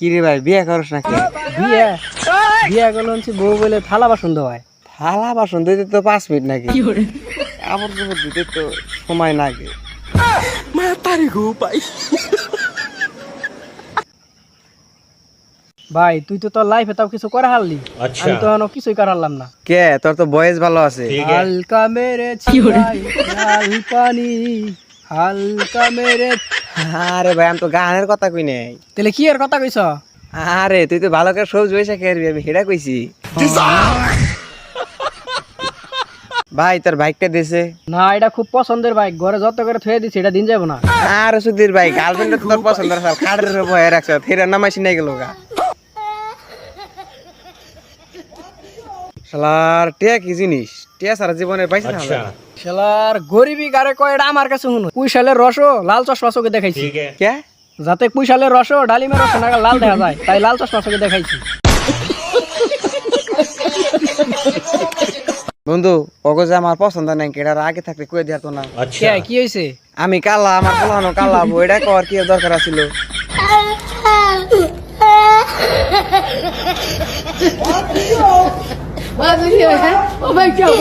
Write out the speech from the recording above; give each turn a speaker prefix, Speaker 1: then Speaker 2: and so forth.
Speaker 1: কি রে ভাই বিয়ে করছ নাকি?
Speaker 2: বিয়ে বিয়ে করলে বউ বলে থালা বাসন ধোয়।
Speaker 1: থালা বাসন দিতে তো 5 মিনিট নাকি? আবার জন্য দিতে তো সময় লাগে।
Speaker 2: ভাই তুই তো তোর লাইফে তাও কিছু করে হারলি, আমি তো এখনো কিছুই করালাম না।
Speaker 1: কে তোর তো বয়স ভালো আছে।
Speaker 2: হালকা মেরেছি ভাই, লাল পানি হালকা মেরে।
Speaker 1: আরে ভাই আমি তো গানের কথা কই নাই।
Speaker 2: তাহলে কি এর কথা কইছ?
Speaker 1: আরে তুই তো ভালো করে সবুজ বৈশা খেয়ে আমি হেডা কইছি। ভাই তোর বাইকটা দিছে
Speaker 2: না, এটা খুব পছন্দের বাইক, ঘরে যত করে থুয়ে দিছি এটা দিন যাবো না।
Speaker 1: আর সুধীর ভাই গার্লফ্রেন্ড তোর পছন্দ আছে খাড়ের বয়ে রাখছ ফেরা নামাইছি নাই গেল গা শালার টিয়া কি জিনিস টিয়া সারা জীবনে পাইছে না
Speaker 2: শালার গরিবি গারে কয় এটা আমার কাছে শুনো। পুঁইশালের রসও লাল চশমা চোখে দেখাইছি,
Speaker 1: কে
Speaker 2: যাতে পুঁইশালের রসও ডালিমের রস না লাল দেখা যায়, তাই লাল চশমা চোখে দেখাইছি।
Speaker 1: বন্ধু ওগো যে আমার পছন্দ নাই কেডার আগে থাকতে কই দিত না।
Speaker 2: কে কি হইছে?
Speaker 1: আমি কালা আমার পোলানো কালা বইটা কর কি দরকার আছিল।
Speaker 3: Oh my God.